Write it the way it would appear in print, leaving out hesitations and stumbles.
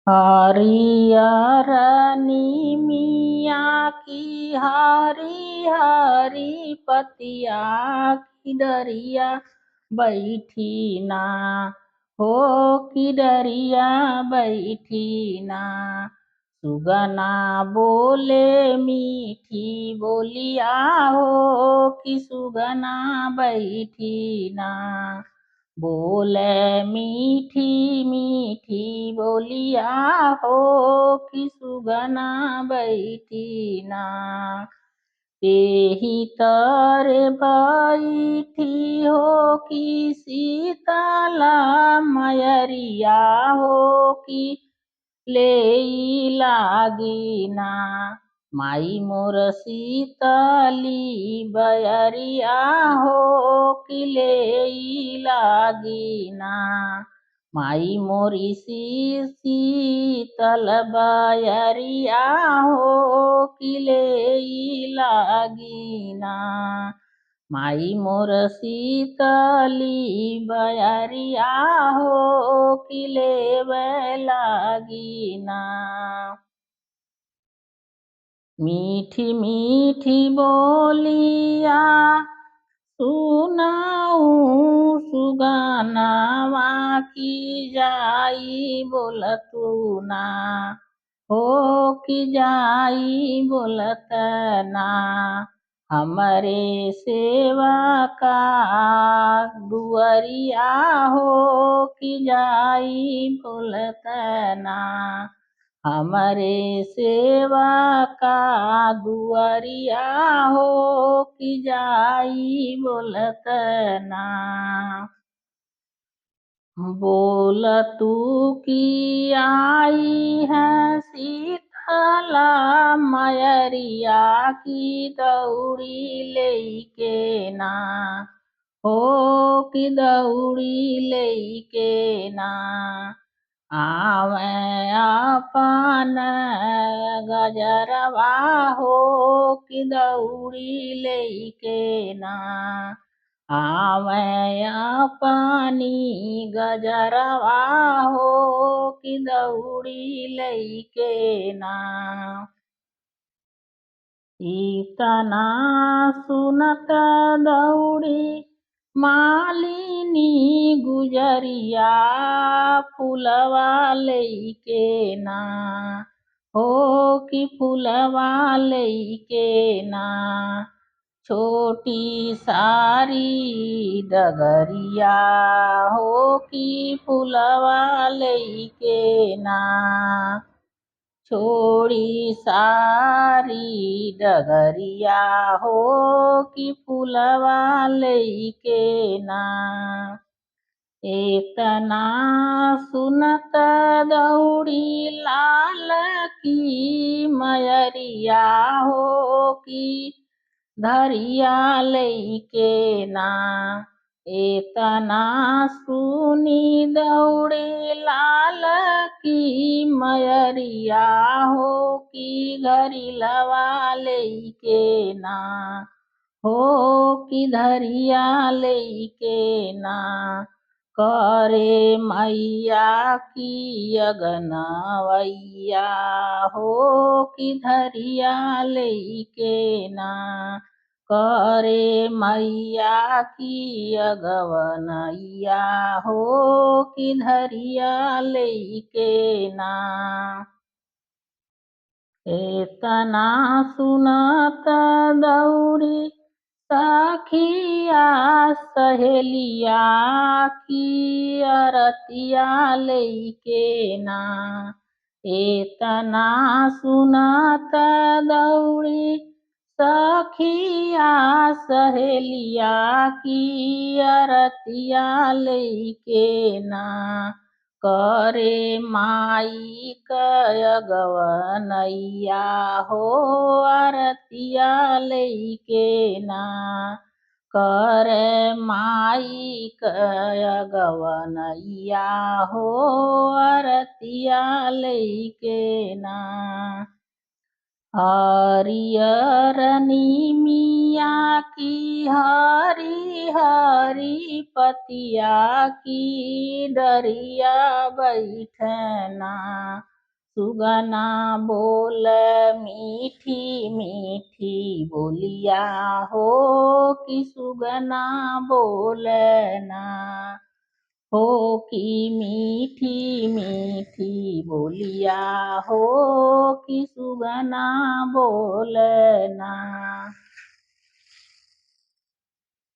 हरियर निमिया की हरी हरी पतिया की डरिया बैठी ना हो की डरिया बैठी ना। सुगना बोले मीठी बोलिया हो कि सुगना बैठी ना। बोले मीठी मीठी बोलिया हो कि सुगना बैठी ना। एही तरे बैठी हो कि सीतला मयरिया हो कि लेई लागिना। माई मोर सीतली बयरिया हो कि लेई लागिना। माई मोरी शीतल बयरिया हो कि लेई लागिना। माई मोर शीतली बयरिया हो कि लेवे लागिना। मीठी मीठी बोलिया सुनाऊ सुगनावा की जाई बोलतू ना हो कि जाई बोलत ना। हमरे सेवा का दुअरिया हो कि जाई बोलत ना। हमरे सेवा का दुअरिया हो कि जाई बोलत ना। बोल तू की आई है शीतला मयरिया की दौड़ी लेके ना हो कि दौड़ी लेके ना। आवे अपन गजरवा हो कि दौड़ी लेके ना। आवे अपनी गजरवा हो कि दौड़ी लेके ना। इतना सुनत दौड़ी मालिनी गुजरिया फूलवा लेके ना हो कि फूलवा लेके ना। छोटी सारी डगरिया हो कि फूलवा लेके ना। छोड़ी सारी डगरिया हो कि फूलवा लेके ना। इतना सुनत दौड़ी लाल की मयरिया हो कि धरिया लेके ना। इतना सुनी दौड़े लाल की मयरिया हो कि घरी लवा लेके ना हो कि धरिया लेके ना। करे मैया की अगनवैया हो कि धरिया लेके ना। करे मैया की अगवनैया हो कि धरिया लेके ना। इतना सुनत दौड़ी सखिया सहेलिया की अरतिया लेके ना। इतना सुनत दौड़ी सखिया सहेलिया की अरतिया लेके ना। करे माई कयगवनैया हो अरतिया लेके ना। करे माई कयगवनैया हो अरतिया लेके ना। हरियर निमिया की हरी हरी पतिया की डरिया बैठना। सुगना बोल मीठी मीठी बोलिया हो कि सुगना बोलना हो कि मीठी मीठी बोलिया हो कि सुगना बोलना।